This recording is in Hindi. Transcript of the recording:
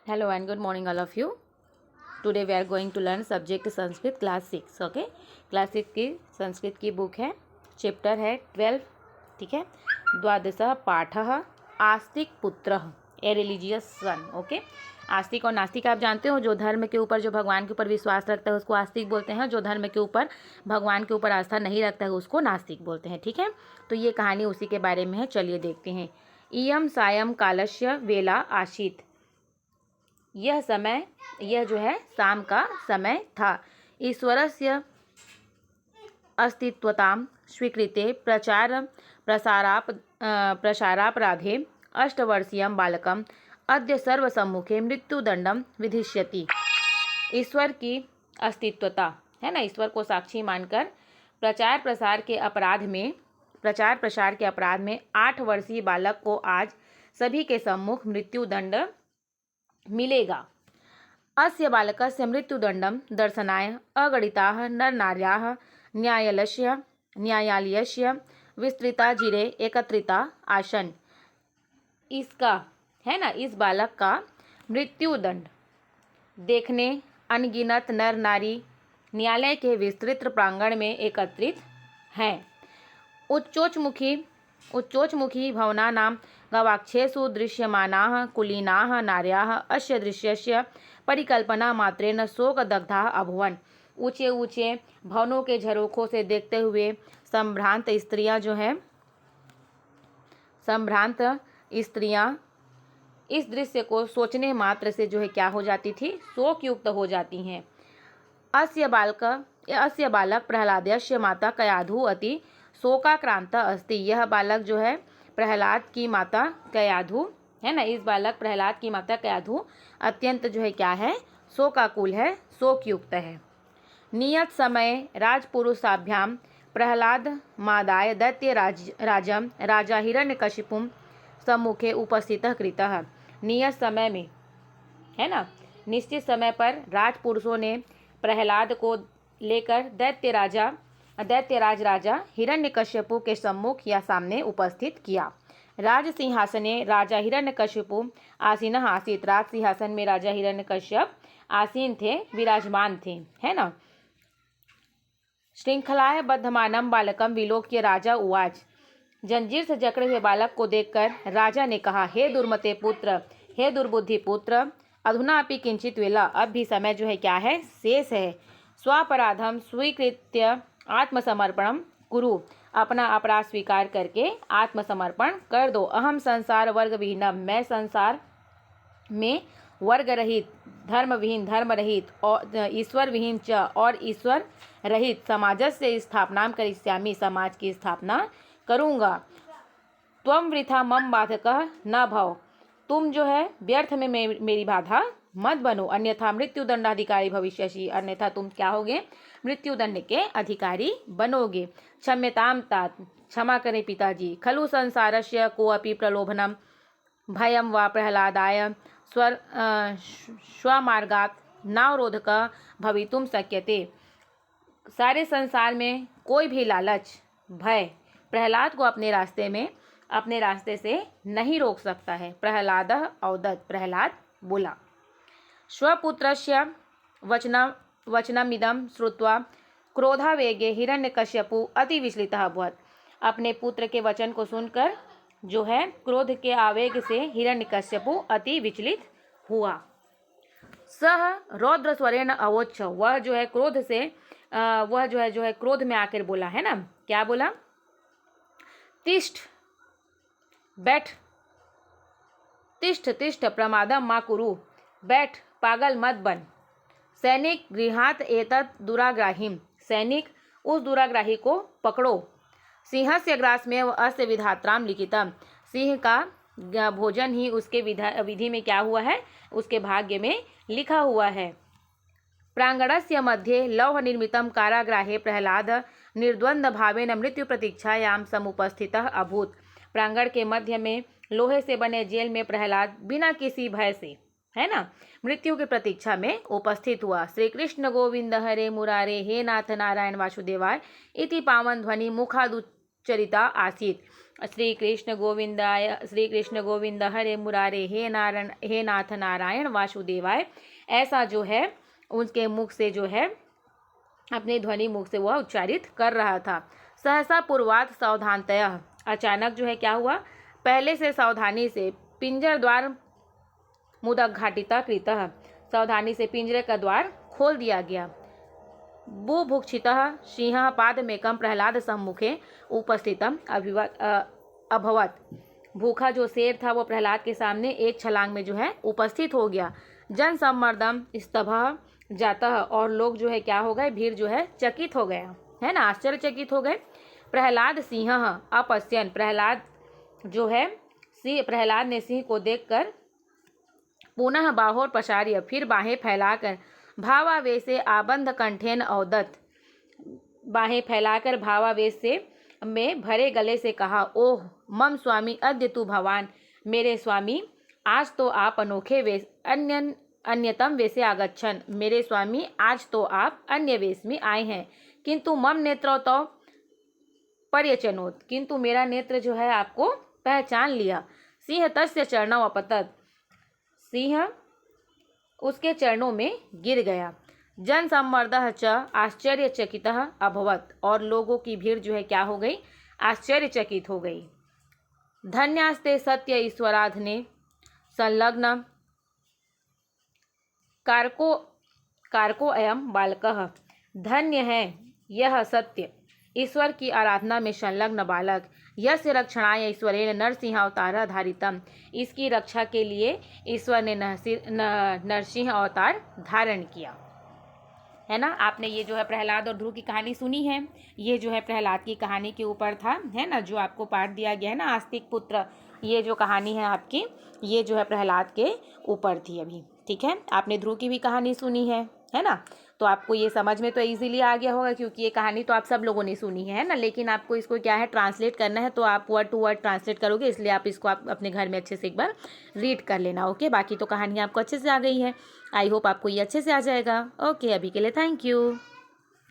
Hello and good morning all of you. Today we are going to learn subject Sanskrit class 6. Okay, class 6 की संस्कृत की बुक है, चैप्टर है 12. ठीक है, द्वादशः पाठः आस्तिक पुत्रः ए रिलीजियस सन. ओके, आस्तिक और नास्तिक आप जानते हो, जो धर्म के ऊपर, जो भगवान के ऊपर विश्वास रखता है उसको आस्तिक बोलते हैं, जो धर्म के ऊपर, भगवान के ऊपर आस्था नहीं रखता है उसको नास्तिक बोलते हैं. ठीक है, तो ये कहानी उसी के बारे में है. चलिए देखते हैं. इयम सायं कालस्य वेला आसीत. यह समय, यह जो है शाम का समय था. ईश्वरस्य अस्तित्वतां स्वीकृते प्रसारापराधे अष्टवर्षीयं बालकम् अद्य सर्वसम्मुखे मृत्युदंडम विधिष्यति. ईश्वर की अस्तित्वता है ना, ईश्वर को साक्षी मानकर प्रचार प्रसार के अपराध में 8 वर्षीय बालक को आज सभी के सम्मुख मृत्युदंड मिलेगा. अस्य बालकस्य मृत्युदंडं दर्शनाय अगणिताः नरनार्याः न्यायालयस्य विस्तृता जिरे एकत्रिता आसन. इसका है ना, इस बालक का मृत्युदंड देखने अनगिनत नर नारी न्यायालय के विस्तृत प्रांगण में एकत्रित हैं. उच्चोच्चमुखी भवनानां गवाक्षेषु दृश्यमानाः कुलीनाः नार्याः अस्य दृश्यस्य परिकल्पना मात्रेण शोकदग्धाः अभवन्. ऊंचे ऊंचे भवनों के झरोखों से देखते हुए संभ्रांत स्त्रियां इस दृश्य को सोचने मात्र से जो है क्या हो जाती थी, शोक युक्त हो जाती हैं. अस्य बालक प्रहलादस्य माता कयाधु अति शोकाक्रांता अस्ति. यह बालक जो है प्रहलाद की माता कयाधु है ना, इस बालक प्रहलाद की माता कयाधु अत्यंत जो है क्या है, शोकाकुल है, शोकयुक्त है. नियत समय राजपुरुषाभ्याम प्रहलाद मादाय दैत्य राजम राजा हिरण्यकशिपुं सम्मुखे उपस्थितः कृतः. नियत समय में है ना, निश्चित समय पर राजपुरुषों ने प्रहलाद को लेकर दैत्यराज राजा हिरण्यकश्यपु के सम्मुख या सामने उपस्थित किया. राज सिंहासने राजा हिरण्यकश्यपु आसीनः आसीत्. राज सिंहासन में राजा हिरण्यकश्यप आसीन थे, विराजमान थे, है ना. श्रृंखलाय बद्धमानं बालकं विलोक्य राजा उवाच. जंजीर से जकड़े हुए बालक को देखकर राजा ने कहा, हे दुर्मते पुत्र, हे दुर्बुद्धि पुत्र, अधुना अपि किंचित वेला, अब भी समय जो है क्या है, शेष है. स्वापराधम स्वीकृत्य आत्मसमर्पणम कुरु. अपना अपराध स्वीकार करके आत्मसमर्पण कर दो. अहम संसार वर्ग विहीनम. मैं संसार में वर्ग रहित, धर्म विहीन, धर्म रहित और ईश्वर विहीन च और ईश्वर रहित समाजस्य स्थापना करिष्यामि. समाज की स्थापना करूँगा. त्वं वृथा मम बाधकः न भव. तुम जो है व्यर्थ में मेरी बाधा मत बनो. अन्यथा मृत्युदंडाधिकारी भविष्यसि. अन्यथा तुम क्या होगे, मृत्युदंड के अधिकारी बनोगे. क्षम्यतां तात. क्षमा करें पिताजी. खलु संसारस्य कोऽपि प्रलोभनम भयं वा प्रहलादाय स्वमार्गात् नावरोधकः भवितुं शक्यते. सारे संसार में कोई भी लालच, भय प्रहलाद को अपने रास्ते से नहीं रोक सकता है. प्रहलादः अवदत्. प्रहलाद बोला. स्वपुत्रस्य वचनमिदं श्रुत्वा क्रोधावेगे हिरण्यकश्यपु अति विचलितः अभवत्. अपने पुत्र के वचन को सुनकर जो है क्रोध के आवेग से हिरण्यकश्यपु अति विचलित हुआ. सह रौद्र स्वरेण अवोच्च. वह जो है क्रोध में आकर बोला, है ना, क्या बोला, तिष्ठ, बैठ, तिष्ठ प्रमादम मा कुरु. बैठ, पागल मत बन. सैनिक गृहात एतत् दुराग्राहीम. सैनिक, उस दुराग्राही को पकड़ो. सिंहस्य ग्रासमेव अस्य विधात्राम लिखितम. सिंह का भोजन ही उसके विधि में क्या हुआ है, उसके भाग्य में लिखा हुआ है. प्रांगणस्य मध्ये लौह निर्मितं कारागृहे प्रहलाद निर्द्वंद भावेन मृत्यु प्रतीक्षायां समुपस्थितः अभूत. प्रांगण के मध्य में लोहे से बने जेल में प्रहलाद बिना किसी भय से, है ना, मृत्यु की प्रतीक्षा में उपस्थित हुआ. श्री कृष्ण गोविंद हरे मुरारे, हे नाथ नारायण वासुदेवाय इति पावन ध्वनि मुखादुच्चरिता आसीत. श्री कृष्ण गोविंद हरे मुरारे, हे नारायण, हे नाथ नारायण वासुदेवाय, ऐसा जो है उसके मुख से जो है अपने ध्वनि मुख से वह उच्चारित कर रहा था। सहसा पूर्वात सावधानतया, अचानक जो है क्या हुआ, पहले से सावधानी से पिंजर द्वार मुदघाटिता कृतः, सावधानी से पिंजरे का द्वार खोल दिया गया। बुभुक्षितः सिंह पादमेकं प्रहलाद सम्मुखे उपस्थितम अभवत, भूखा जो शेर था वो प्रहलाद के सामने एक छलांग में जो है उपस्थित हो गया। जन सम्मर्दम स्तभः जातः, और लोग जो है क्या हो गए, भीड़ जो है चकित हो गया, है ना, आश्चर्यचकित हो गए। प्रहलाद सिंह अपश्यन, प्रहलाद जो है प्रहलाद ने सिंह को देखकर पुनः बाहोर पसार्य, फिर बाहें फैलाकर भावावेशे आबंध कंठेन औदत, बाहें फैलाकर भावावेश से में भरे गले से कहा, ओह मम स्वामी अद्य तु भवान, मेरे स्वामी आज तो आप अनोखे वेश अन्यतम वेशे आगच्छन, मेरे स्वामी आज तो आप अन्य वेश में आए हैं। किंतु मम नेत्र तो पर्यचनोत, किंतु मेरा नेत्र जो है आपको पहचान लिया। सिंह तस्य चरणौ अपतत, सिंह उसके चरणों में गिर गया। जन सम्मर्दः च आश्चर्यचकितः अभवत, और लोगों की भीड़ जो है क्या हो गई, आश्चर्यचकित हो गई। धन्यास्ते सत्य ईश्वराधने संलग्न कारको अयम बालकः, धन्य है यह सत्य ईश्वर की आराधना में संलग्न बालक। यस्य रक्षणाय ईश्वरेण नरसिंहावतार धारितम, इसकी रक्षा के लिए ईश्वर ने नरसिंह अवतार धारण किया, है ना। आपने ये जो है प्रहलाद और ध्रुव की कहानी सुनी है, ये जो है प्रहलाद की कहानी के ऊपर था, है ना, जो आपको पाठ दिया गया है ना, आस्तिक पुत्र, ये जो कहानी है आपकी, ये जो है प्रहलाद के ऊपर थी अभी, ठीक है। आपने ध्रुव की भी कहानी सुनी है ना, तो आपको ये समझ में तो इजीली आ गया होगा, क्योंकि ये कहानी तो आप सब लोगों ने सुनी है ना, लेकिन आपको इसको क्या है ट्रांसलेट करना है, तो आप वर्ड टू वर्ड ट्रांसलेट करोगे, इसलिए आप इसको आप अपने घर में अच्छे से एक बार रीड कर लेना, ओके। बाकी तो कहानी आपको अच्छे से आ गई है, आई होप आपको ये अच्छे से आ जाएगा, ओके। अभी के लिए थैंक यू।